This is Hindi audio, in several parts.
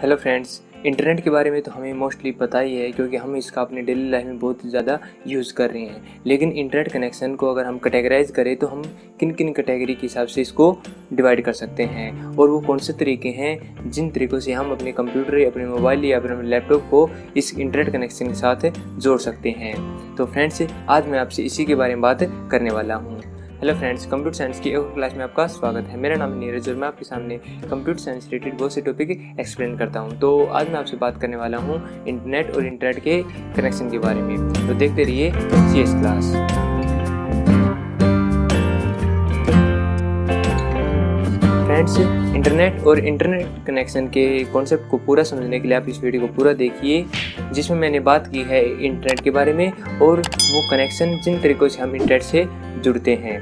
हेलो फ्रेंड्स, इंटरनेट के बारे में तो हमें मोस्टली पता ही है क्योंकि हम इसका अपने डेली लाइफ में बहुत ज़्यादा यूज़ कर रहे हैं। लेकिन इंटरनेट कनेक्शन को अगर हम कैटेगराइज करें तो हम किन किन कैटेगरी के हिसाब से इसको डिवाइड कर सकते हैं और वो कौन से तरीके हैं जिन तरीक़ों से हम अपने कंप्यूटर या अपने मोबाइल या अपने लैपटॉप को इस इंटरनेट कनेक्शन के साथ जोड़ सकते हैं। तो फ्रेंड्स, आज मैं आपसे इसी के बारे में बात करने वाला हूँ। हेलो फ्रेंड्स, कंप्यूटर साइंस की एक क्लास में आपका स्वागत है। मेरा नाम है नीरज और मैं आपके सामने कंप्यूटर साइंस रिलेटेड बहुत से टॉपिक एक्सप्लेन करता हूं। तो आज मैं आपसे बात करने वाला हूं इंटरनेट और इंटरनेट के कनेक्शन के बारे में। तो देखते रहिए CS क्लास। फ्रेंड्स, इंटरनेट और इंटरनेट कनेक्शन के कॉन्सेप्ट को पूरा समझने के लिए आप इस वीडियो को पूरा देखिए, जिसमें मैंने बात की है इंटरनेट के बारे में और वो कनेक्शन जिन तरीक़ों से हम इंटरनेट से जुड़ते हैं।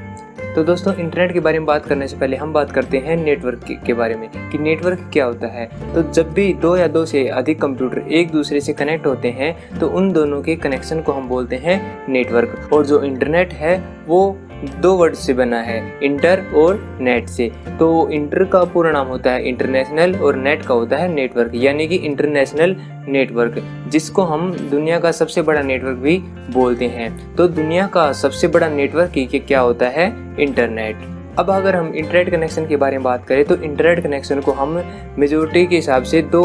तो दोस्तों, इंटरनेट के बारे में बात करने से पहले हम बात करते हैं नेटवर्क के बारे में कि नेटवर्क क्या होता है। तो जब भी दो या दो से अधिक कंप्यूटर एक दूसरे से कनेक्ट होते हैं तो उन दोनों के कनेक्शन को हम बोलते हैं नेटवर्क। और जो इंटरनेट है वो दो वर्ड से बना है, इंटर और नेट से। तो इंटर का पूरा नाम होता है इंटरनेशनल और नेट का होता है नेटवर्क, यानी कि इंटरनेशनल नेटवर्क, जिसको हम दुनिया का सबसे बड़ा नेटवर्क भी बोलते हैं। तो दुनिया का सबसे बड़ा नेटवर्क ही क्या होता है? इंटरनेट। अब अगर हम इंटरनेट कनेक्शन के बारे में बात करें तो इंटरनेट कनेक्शन को हम मेजॉरिटी के हिसाब से दो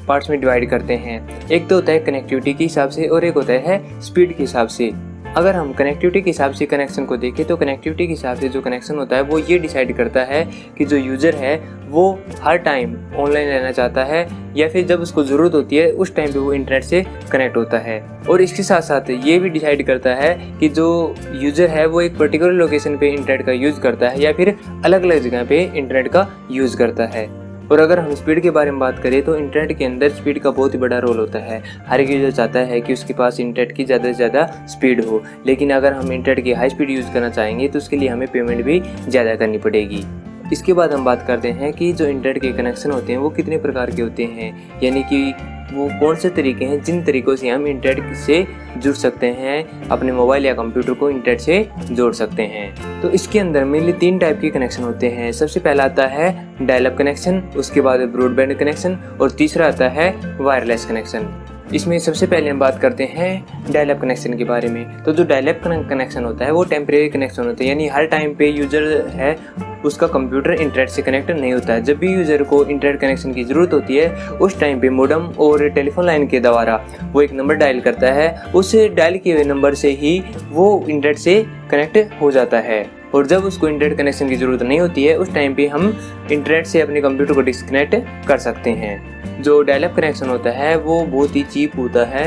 पार्ट्स में डिवाइड करते हैं। एक तो होता है कनेक्टिविटी के हिसाब से और एक होता है स्पीड के हिसाब से। अगर हम कनेक्टिविटी के हिसाब से कनेक्शन को देखें तो कनेक्टिविटी के हिसाब से जो कनेक्शन होता है वो ये डिसाइड करता है कि जो यूज़र है वो हर टाइम ऑनलाइन रहना चाहता है या फिर जब उसको ज़रूरत होती है उस टाइम पे वो इंटरनेट से कनेक्ट होता है। और इसके साथ साथ ये भी डिसाइड करता है कि जो यूज़र है वो एक पर्टिकुलर लोकेशन पे इंटरनेट का यूज़ करता है या फिर अलग अलग जगह पे इंटरनेट का यूज़ करता है। और अगर हम स्पीड के बारे में बात करें तो इंटरनेट के अंदर स्पीड का बहुत ही बड़ा रोल होता है। हर एक यूज़र चाहता है कि उसके पास इंटरनेट की ज़्यादा से ज़्यादा स्पीड हो, लेकिन अगर हम इंटरनेट की हाई स्पीड यूज़ करना चाहेंगे तो उसके लिए हमें पेमेंट भी ज़्यादा करनी पड़ेगी। इसके बाद हम बात करते हैं कि जो इंटरनेट के कनेक्शन होते हैं वो कितने प्रकार के होते हैं, यानी कि वो कौन से तरीके हैं जिन तरीक़ों से हम इंटरनेट से जुड़ सकते हैं, अपने मोबाइल या कंप्यूटर को इंटरनेट से जोड़ सकते हैं। तो इसके अंदर मेनली 3 टाइप के कनेक्शन होते हैं। सबसे पहला आता है डायल अप कनेक्शन, उसके बाद ब्रॉडबैंड कनेक्शन और तीसरा आता है वायरलेस कनेक्शन। इसमें सबसे पहले हम बात करते हैं डायल अप कनेक्शन के बारे में। तो जो डायल अप कनेक्शन होता है वो टेम्परेरी कनेक्शन होता है, यानी हर टाइम पे यूज़र है उसका कंप्यूटर इंटरनेट से कनेक्ट नहीं होता है। जब भी यूज़र को इंटरनेट कनेक्शन की ज़रूरत होती है उस टाइम पे मोडेम और टेलीफोन लाइन के द्वारा वो एक नंबर डायल करता है, उस डायल किए हुए नंबर से ही वो इंटरनेट से कनेक्ट हो जाता है। और जब उसको इंटरनेट कनेक्शन की ज़रूरत नहीं होती है उस टाइम पे हम इंटरनेट से अपने कंप्यूटर को डिस्कनेक्ट कर सकते हैं। जो डायल अप कनेक्शन होता है वो बहुत ही चीप होता है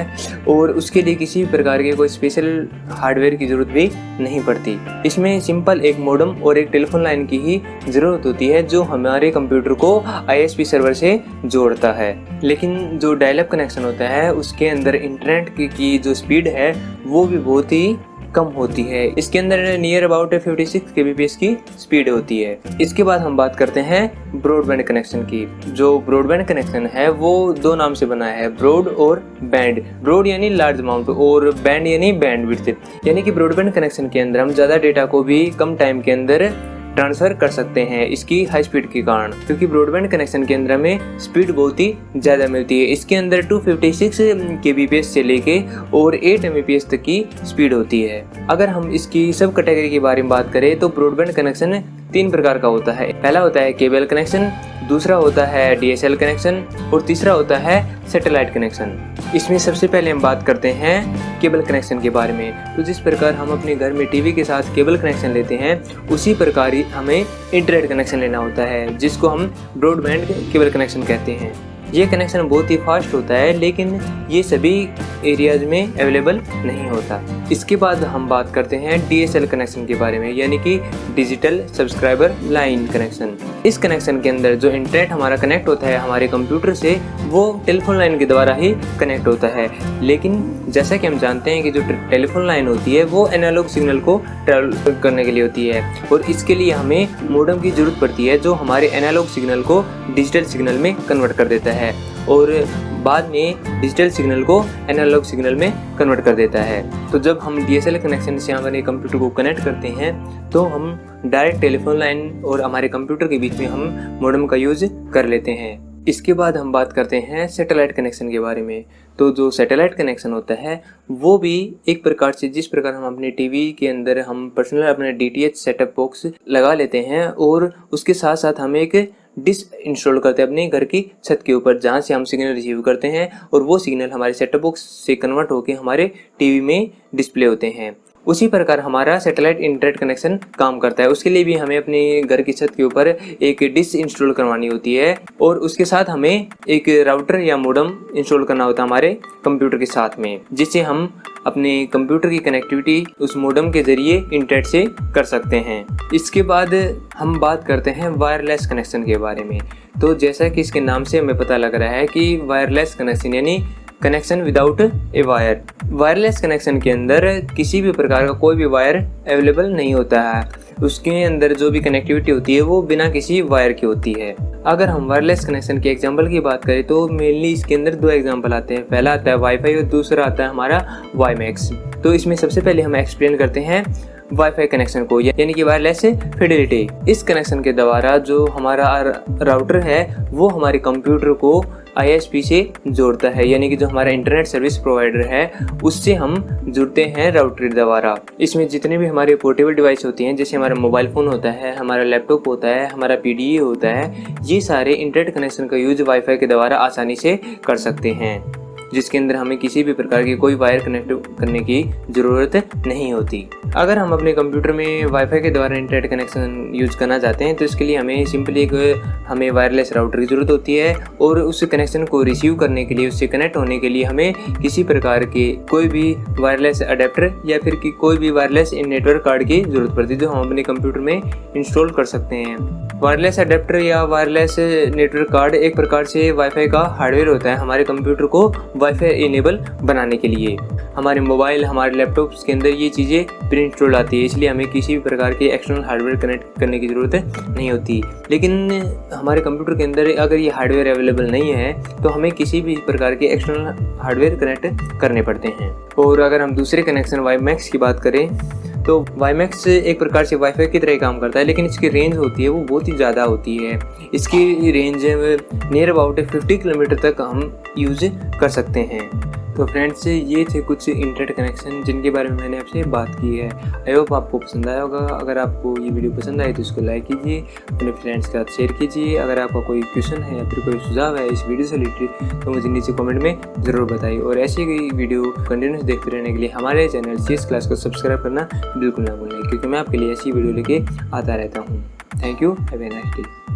और उसके लिए किसी प्रकार के कोई स्पेशल हार्डवेयर की ज़रूरत भी नहीं पड़ती। इसमें सिंपल एक मोडेम और एक टेलीफोन लाइन की ही ज़रूरत होती है जो हमारे कंप्यूटर को ISP सर्वर से जोड़ता है। लेकिन जो डायल अप कनेक्शन होता है उसके अंदर इंटरनेट की जो स्पीड है वो भी बहुत ही कम होती है। इसके अंदर नियर अबाउट 56 kbps की स्पीड होती है। इसके बाद हम बात करते हैं ब्रॉडबैंड कनेक्शन की। जो ब्रॉडबैंड कनेक्शन है वो दो नाम से बना है, ब्रॉड और बैंड। ब्रॉड यानी लार्ज अमाउंट और बैंड यानी बैंडविड्थ, यानी कि ब्रॉडबैंड कनेक्शन के अंदर हम ज़्यादा डेटा को भी कम टाइम के अंदर ट्रांसफ़र कर सकते हैं इसकी हाई स्पीड के कारण, क्योंकि ब्रॉडबैंड कनेक्शन के अंदर हमें स्पीड बहुत ही ज़्यादा मिलती है। इसके अंदर 256 kbps से लेके और 8 mbps तक की स्पीड होती है। अगर हम इसकी सब कैटेगरी के बारे में बात करें तो ब्रॉडबैंड कनेक्शन 3 प्रकार का होता है। पहला होता है केबल कनेक्शन, दूसरा होता है DSL कनेक्शन और तीसरा होता है सैटेलाइट कनेक्शन। इसमें सबसे पहले हम बात करते हैं केबल कनेक्शन के बारे में। तो जिस प्रकार हम अपने घर में टीवी के साथ केबल कनेक्शन लेते हैं उसी प्रकार ही हमें इंटरनेट कनेक्शन लेना होता है, जिसको हम ब्रॉडबैंड केबल कनेक्शन कहते हैं। ये कनेक्शन बहुत ही फास्ट होता है लेकिन ये सभी एरियाज में अवेलेबल नहीं होता। इसके बाद हम बात करते हैं DSL कनेक्शन के बारे में, यानी कि डिजिटल सब्सक्राइबर लाइन कनेक्शन। इस कनेक्शन के अंदर जो इंटरनेट हमारा कनेक्ट होता है हमारे कंप्यूटर से वो टेलीफोन लाइन के द्वारा ही कनेक्ट होता है। लेकिन जैसा कि हम जानते हैं कि जो टेलीफोन लाइन होती है वो एनालॉग सिग्नल को ट्रैवल करने के लिए होती है और इसके लिए हमें मोडेम की ज़रूरत पड़ती है जो हमारे एनालॉग सिग्नल को डिजिटल सिग्नल में कन्वर्ट कर देता है और बाद में डिजिटल सिग्नल को एनालॉग सिग्नल में कन्वर्ट कर देता है। तो जब हम DSL कनेक्शन से हमारे कंप्यूटर को कनेक्ट करते हैं तो हम डायरेक्ट टेलीफोन लाइन और हमारे कंप्यूटर के बीच में हम मोडेम का यूज़ कर लेते हैं। इसके बाद हम बात करते हैं सैटेलाइट कनेक्शन के बारे में। तो जो सैटेलाइट कनेक्शन होता है वो भी एक प्रकार से, जिस प्रकार हम अपने टीवी के अंदर हम पर्सनल अपने DTH सेटअप बॉक्स लगा लेते हैं और उसके साथ साथ हम एक डिश इंस्टॉल करते हैं अपने घर की छत के ऊपर, जहाँ से हम सिग्नल रिसीव करते हैं और वो सिग्नल हमारे सेटअप बॉक्स से कन्वर्ट होकर हमारे टीवी में डिस्प्ले होते हैं। उसी प्रकार हमारा सैटेलाइट इंटरनेट कनेक्शन काम करता है। उसके लिए भी हमें अपने घर की छत के ऊपर एक डिश इंस्टॉल करवानी होती है और उसके साथ हमें एक राउटर या मोडेम इंस्टॉल करना होता है हमारे कंप्यूटर के साथ में, जिससे हम अपने कंप्यूटर की कनेक्टिविटी उस मोडेम के जरिए इंटरनेट से कर सकते हैं। इसके बाद हम बात करते हैं वायरलेस कनेक्शन के बारे में। तो जैसा कि इसके नाम से हमें पता लग रहा है कि वायरलेस कनेक्शन यानी connection without a wire. Wireless connection के अंदर किसी भी प्रकार का कोई भी वायर अवेलेबल नहीं होता है। उसके अंदर जो भी कनेक्टिविटी होती है वो बिना किसी वायर की होती है। अगर हम वायरलेस कनेक्शन के एग्जांपल की बात करें तो मेनली इसके अंदर दो एग्जांपल आते हैं। पहला आता है वाईफाई और दूसरा आता है हमारा वाईमैक्स। तो इसमें सबसे पहले हम एक्सप्लेन करते हैं वाईफाई कनेक्शन को, यानी कि वायरलेस फिडेलिटी। इस कनेक्शन के द्वारा जो हमारा राउटर है वो हमारे कंप्यूटर को ISP से जोड़ता है, यानी कि जो हमारा इंटरनेट सर्विस प्रोवाइडर है उससे हम जुड़ते हैं राउटर द्वारा। इसमें जितने भी हमारे पोर्टेबल डिवाइस होती हैं, जैसे हमारा मोबाइल फ़ोन होता है, हमारा लैपटॉप होता है, हमारा PDA होता है, ये सारे इंटरनेट कनेक्शन का यूज वाईफाई के द्वारा आसानी से कर सकते हैं, जिसके अंदर हमें किसी भी प्रकार की कोई वायर कनेक्ट करने की ज़रूरत नहीं होती। अगर हम अपने कंप्यूटर में वाईफाई के द्वारा इंटरनेट कनेक्शन यूज करना चाहते हैं तो इसके लिए हमें सिंपली हमें वायरलेस राउटर की ज़रूरत होती है और उस कनेक्शन को रिसीव करने के लिए, उससे कनेक्ट होने के लिए हमें किसी प्रकार के कोई भी वायरलेस अडेप्टर या फिर कोई भी वायरलेस नेटवर्क कार्ड की ज़रूरत पड़ती है जो हम अपने कंप्यूटर में इंस्टॉल कर सकते हैं। वायरलेस अडेप्टर या वायरलेस नेटवर्क कार्ड एक प्रकार से वाईफाई का हार्डवेयर होता है हमारे कंप्यूटर को वाईफाई इनेबल बनाने के लिए। हमारे मोबाइल, हमारे लैपटॉप्स के अंदर ये चीज़ें प्री इंस्टॉल्ड आती है, इसलिए हमें किसी भी प्रकार के एक्सटर्नल हार्डवेयर कनेक्ट करने की ज़रूरत नहीं होती। लेकिन हमारे कंप्यूटर के अंदर अगर ये हार्डवेयर अवेलेबल नहीं है तो हमें किसी भी प्रकार के एक्सटर्नल हार्डवेयर कनेक्ट करने पड़ते हैं। और अगर हम दूसरे कनेक्शन वाईमैक्स की बात करें तो वाईमैक्स एक प्रकार से वाईफाई की तरह ही काम करता है, लेकिन इसकी रेंज होती है वो बहुत ही ज़्यादा होती है। इसकी रेंज नियर अबाउट 50 किलोमीटर तक हम यूज़ कर सकते हैं। तो फ्रेंड्स, ये थे कुछ इंटरनेट कनेक्शन जिनके बारे में मैंने आपसे बात की है। आई होप आपको पसंद आया होगा। अगर आपको ये वीडियो पसंद आई तो इसको लाइक कीजिए, अपने फ्रेंड्स के साथ शेयर कीजिए। अगर आपका कोई क्वेश्चन है या फिर कोई सुझाव है इस वीडियो से रिलेटेड तो मुझे नीचे कमेंट में ज़रूर बताइए। और ऐसी ही वीडियो कंटिन्यूस देखते रहने के लिए हमारे चैनल CS क्लास को सब्सक्राइब करना बिल्कुल ना भूलें, क्योंकि मैं आपके लिए ऐसी वीडियो लेके आता रहता हूँ। Thank you, have a nice day.